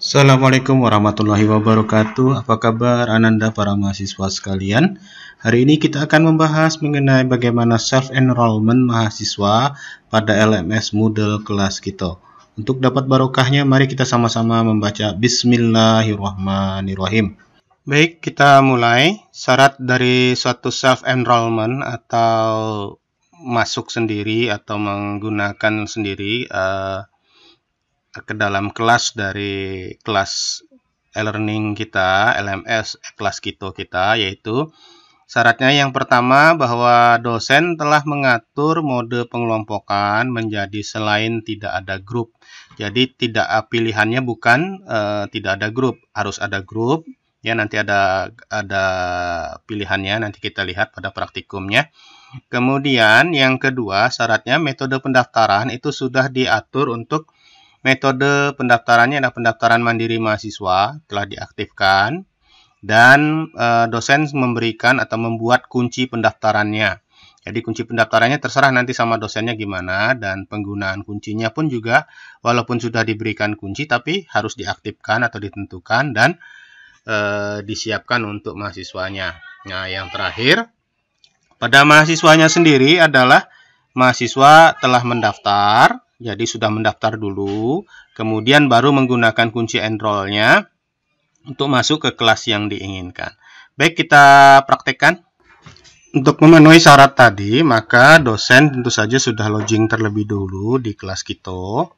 Assalamualaikum warahmatullahi wabarakatuh. Apa kabar Ananda para mahasiswa sekalian? Hari ini kita akan membahas mengenai bagaimana self-enrollment mahasiswa pada LMS Moodle kelas kita. Untuk dapat barokahnya, mari kita sama-sama membaca Bismillahirrahmanirrahim. Baik, kita mulai. Syarat dari suatu self-enrollment atau masuk sendiri atau menggunakan sendiri ke dalam kelas dari kelas e-learning kita, LMS kelas kita, yaitu syaratnya yang pertama bahwa dosen telah mengatur mode pengelompokan menjadi selain tidak ada grup. Jadi tidak pilihannya bukan tidak ada grup, harus ada grup. Ya, nanti ada pilihannya, nanti kita lihat pada praktikumnya. Kemudian yang kedua, syaratnya metode pendaftaran itu sudah diatur untuk metode pendaftarannya adalah pendaftaran mandiri mahasiswa, telah diaktifkan, dan dosen memberikan atau membuat kunci pendaftarannya. Jadi kunci pendaftarannya terserah nanti sama dosennya gimana, dan penggunaan kuncinya pun juga walaupun sudah diberikan kunci tapi harus diaktifkan atau ditentukan dan disiapkan untuk mahasiswanya. Nah, yang terakhir pada mahasiswanya sendiri adalah mahasiswa telah mendaftar. Jadi sudah mendaftar dulu, kemudian baru menggunakan kunci enroll-nya untuk masuk ke kelas yang diinginkan. Baik, kita praktekkan. Untuk memenuhi syarat tadi, maka dosen tentu saja sudah login terlebih dulu di kelas kita.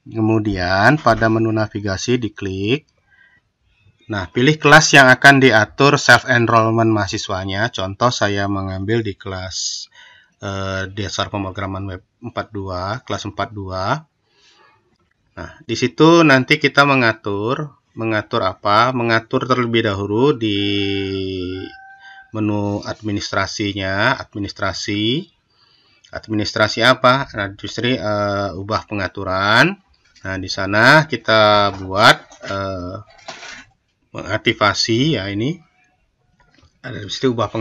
Kemudian pada menu navigasi diklik. Nah, pilih kelas yang akan diatur self-enrollment mahasiswanya. Contoh saya mengambil di kelas dasar pemrograman web 42, kelas 42. Nah, di situ nanti kita mengatur apa? Mengatur terlebih dahulu di menu administrasinya, administrasi apa? Nah, justru ubah pengaturan. Nah, di sana kita buat mengaktifasi ya ini. Ada di situ ubah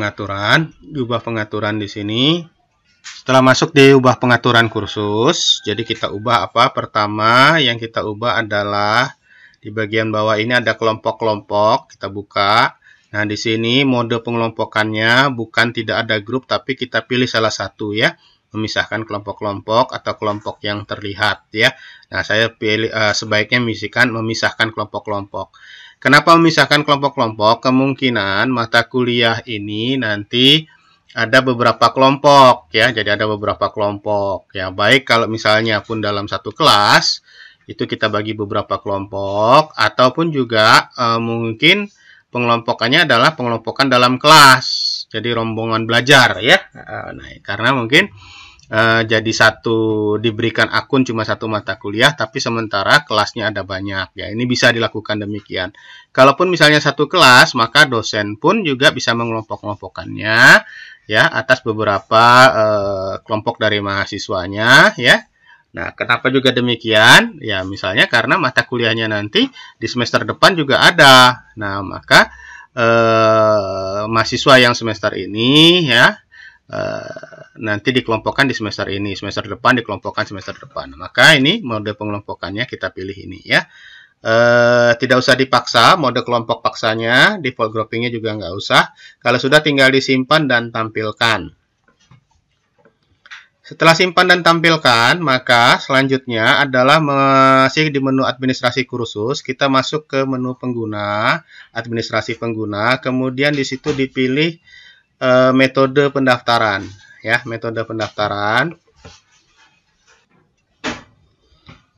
pengaturan di sini. Setelah masuk di ubah pengaturan kursus, jadi kita ubah apa? Pertama yang kita ubah adalah di bagian bawah ini ada kelompok-kelompok, kita buka. Nah, di sini mode pengelompokannya bukan tidak ada grup, tapi kita pilih salah satu ya, memisahkan kelompok-kelompok atau kelompok yang terlihat ya. Nah, saya pilih sebaiknya memisahkan kelompok-kelompok. Kenapa memisahkan kelompok-kelompok? Kemungkinan mata kuliah ini nanti ada beberapa kelompok ya, jadi ada beberapa kelompok ya. Baik kalau misalnya pun dalam satu kelas itu kita bagi beberapa kelompok, ataupun juga mungkin pengelompokannya adalah pengelompokan dalam kelas, jadi rombongan belajar ya. Nah, karena mungkin jadi diberikan akun cuma satu mata kuliah, tapi sementara kelasnya ada banyak ya. Ini bisa dilakukan demikian. Kalaupun misalnya satu kelas, maka dosen pun juga bisa mengelompok-kelompokkannya ya atas beberapa kelompok dari mahasiswanya ya. Nah, kenapa juga demikian? Ya, misalnya karena mata kuliahnya nanti di semester depan juga ada. Nah, maka mahasiswa yang semester ini ya nanti dikelompokkan di semester ini, semester depan dikelompokkan semester depan. Maka ini mode pengelompokannya kita pilih ini ya. Tidak usah dipaksa mode kelompok paksanya, default groupingnya juga nggak usah. Kalau sudah tinggal disimpan dan tampilkan. Setelah simpan dan tampilkan, maka selanjutnya adalah masih di menu administrasi kursus, kita masuk ke menu pengguna, administrasi pengguna, kemudian di situ dipilih metode pendaftaran ya, metode pendaftaran.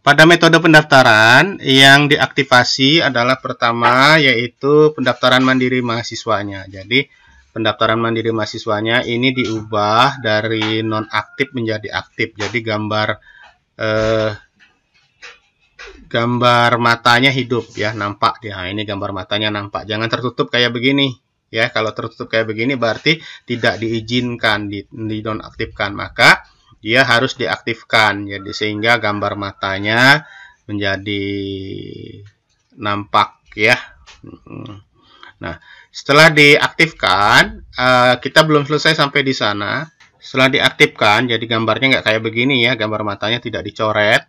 Pada metode pendaftaran yang diaktifasi adalah pertama yaitu pendaftaran mandiri mahasiswanya. Jadi pendaftaran mandiri mahasiswanya ini diubah dari nonaktif menjadi aktif. Jadi gambar matanya hidup ya, nampak ya. Ini gambar matanya nampak. Jangan tertutup kayak begini. Ya, kalau tertutup kayak begini berarti tidak diizinkan, dinonaktifkan, maka dia harus diaktifkan. Jadi sehingga gambar matanya menjadi nampak ya. Nah, setelah diaktifkan, kita belum selesai sampai di sana. Setelah diaktifkan, jadi gambarnya nggak kayak begini ya, gambar matanya tidak dicoret.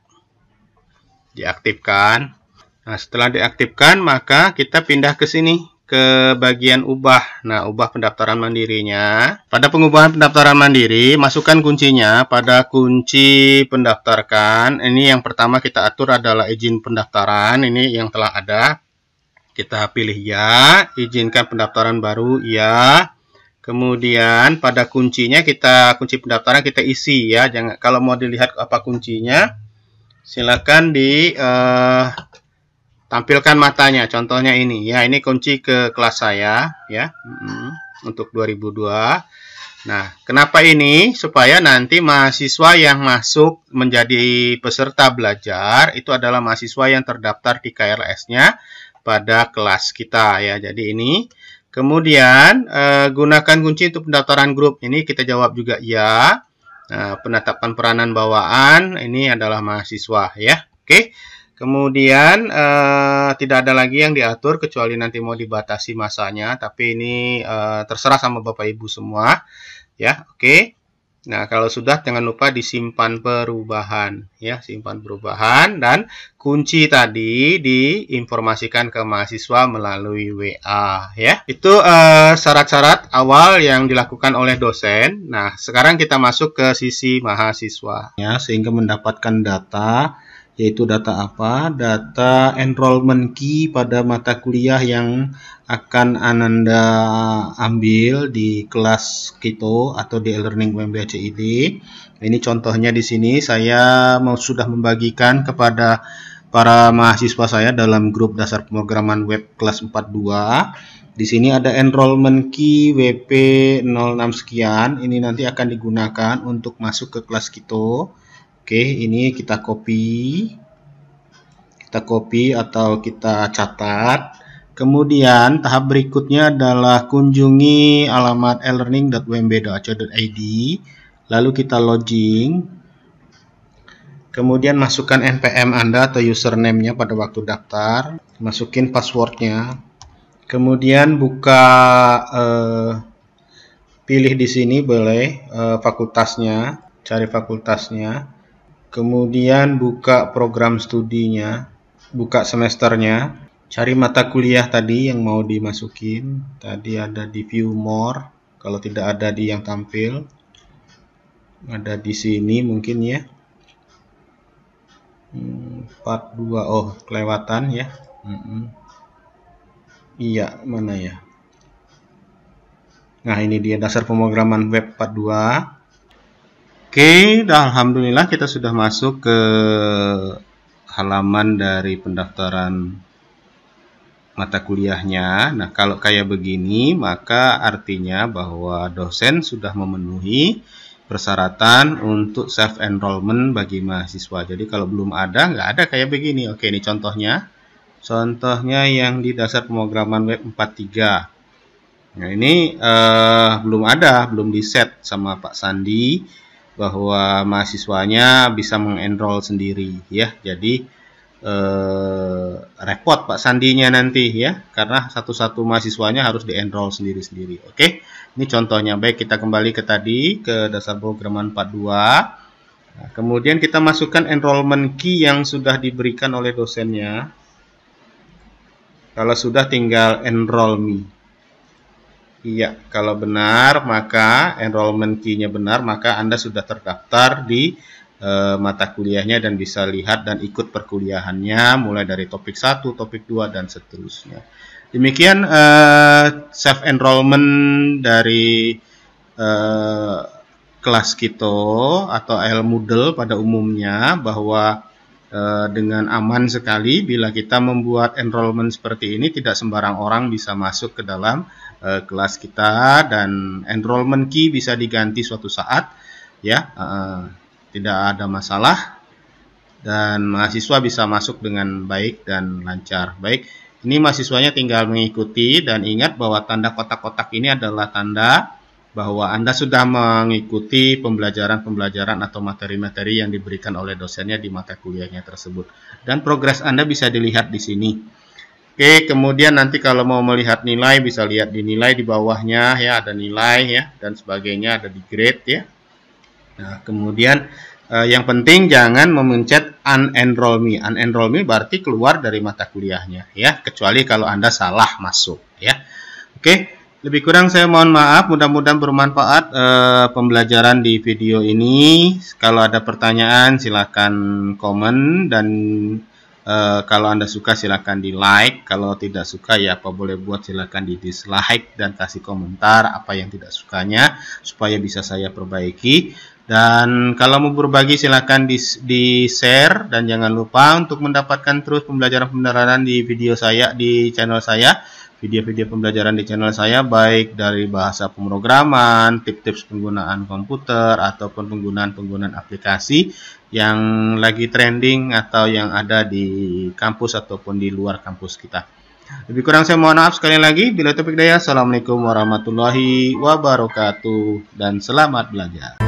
Diaktifkan. Nah, setelah diaktifkan, maka kita pindah ke sini, ke bagian ubah. Nah, ubah pendaftaran mandirinya. Pada pengubahan pendaftaran mandiri, masukkan kuncinya pada kunci pendaftarkan. Ini yang pertama kita atur adalah izin pendaftaran. Ini yang telah ada. Kita pilih ya, izinkan pendaftaran baru, ya. Kemudian pada kuncinya kunci pendaftaran kita isi ya. Jangan, kalau mau dilihat apa kuncinya, silakan tampilkan matanya. Contohnya ini ya, ini kunci ke kelas saya ya, untuk 2002. Nah, kenapa ini? Supaya nanti mahasiswa yang masuk menjadi peserta belajar itu adalah mahasiswa yang terdaftar di KRS-nya pada kelas kita ya. Jadi ini. Kemudian gunakan kunci untuk pendaftaran grup. Ini kita jawab juga ya. Penetapan peranan bawaan ini adalah mahasiswa ya. Oke. Kemudian tidak ada lagi yang diatur kecuali nanti mau dibatasi masanya. Tapi ini terserah sama Bapak Ibu semua ya. Oke. Nah, kalau sudah jangan lupa disimpan perubahan ya, simpan perubahan, dan kunci tadi diinformasikan ke mahasiswa melalui WA ya. Itu syarat-syarat awal yang dilakukan oleh dosen. Nah, sekarang kita masuk ke sisi mahasiswa ya, sehingga mendapatkan data, yaitu data apa? Data enrollment key pada mata kuliah yang akan Ananda ambil di kelas Kito atau di e-learning UMB CID. Ini contohnya di sini saya sudah membagikan kepada para mahasiswa saya dalam grup dasar pemrograman web kelas 42. Di sini ada enrollment key WP 06 sekian. Ini nanti akan digunakan untuk masuk ke kelas Kito. Oke, ini kita copy atau kita catat. Kemudian tahap berikutnya adalah kunjungi alamat elearning.umb.ac.id, lalu kita login. Kemudian masukkan NPM Anda atau username-nya pada waktu daftar, masukin passwordnya. Kemudian buka, pilih di sini boleh fakultasnya, cari fakultasnya. Kemudian buka program studinya, buka semesternya. Cari mata kuliah tadi yang mau dimasukin. Tadi ada di view more. Kalau tidak ada di yang tampil, ada di sini mungkin ya. Part 2. Oh, kelewatan ya. Iya, mana ya? Nah, ini dia dasar pemrograman web part 2. Oke, alhamdulillah kita sudah masuk ke halaman dari pendaftaran mata kuliahnya. Nah, kalau kayak begini, maka artinya bahwa dosen sudah memenuhi persyaratan untuk self-enrollment bagi mahasiswa. Jadi kalau belum ada, nggak ada kayak begini. Oke, ini contohnya. Contohnya yang di dasar pemrograman web 43. Nah, ini belum ada, belum di-set sama Pak Sandi bahwa mahasiswanya bisa mengenroll sendiri ya. Jadi repot Pak Sandinya nanti ya, karena satu-satu mahasiswanya harus di-enroll sendiri-sendiri. Oke, ini contohnya. Baik, kita kembali ke tadi, ke dasar pemrograman 42. Nah, kemudian kita masukkan enrollment key yang sudah diberikan oleh dosennya. Kalau sudah, tinggal enroll me. Iya, kalau benar, maka enrollment key-nya benar, maka Anda sudah terdaftar di mata kuliahnya dan bisa lihat dan ikut perkuliahannya mulai dari topik 1, topik 2, dan seterusnya. Demikian self-enrollment dari kelas Kito atau Moodle pada umumnya, bahwa dengan aman sekali bila kita membuat enrollment seperti ini. Tidak sembarang orang bisa masuk ke dalam kelas kita, dan enrollment key bisa diganti suatu saat ya. Tidak ada masalah, dan mahasiswa bisa masuk dengan baik dan lancar. Baik, ini mahasiswanya tinggal mengikuti, dan ingat bahwa tanda kotak-kotak ini adalah tanda bahwa Anda sudah mengikuti pembelajaran-pembelajaran atau materi-materi yang diberikan oleh dosennya di mata kuliahnya tersebut. Dan progres Anda bisa dilihat di sini. Oke, kemudian nanti kalau mau melihat nilai, bisa lihat di nilai di bawahnya ya, ada nilai ya, dan sebagainya, ada di grade ya. Nah, kemudian Yang penting jangan memencet unenroll me. Unenroll me berarti keluar dari mata kuliahnya ya, kecuali kalau Anda salah masuk ya. Oke, lebih kurang saya mohon maaf, mudah-mudahan bermanfaat pembelajaran di video ini. Kalau ada pertanyaan silakan komen, dan kalau Anda suka silakan di like, kalau tidak suka ya apa boleh buat, silakan di dislike dan kasih komentar apa yang tidak sukanya supaya bisa saya perbaiki. Dan kalau mau berbagi silakan di share, dan jangan lupa untuk mendapatkan terus pembelajaran-pembelajaran di video saya di channel saya, video-video pembelajaran di channel saya, baik dari bahasa pemrograman, tips-tips penggunaan komputer, ataupun penggunaan aplikasi yang lagi trending atau yang ada di kampus ataupun di luar kampus kita. Lebih kurang saya mohon maaf sekali lagi. Bila taufiq hidayah, assalamualaikum warahmatullahi wabarakatuh, dan selamat belajar.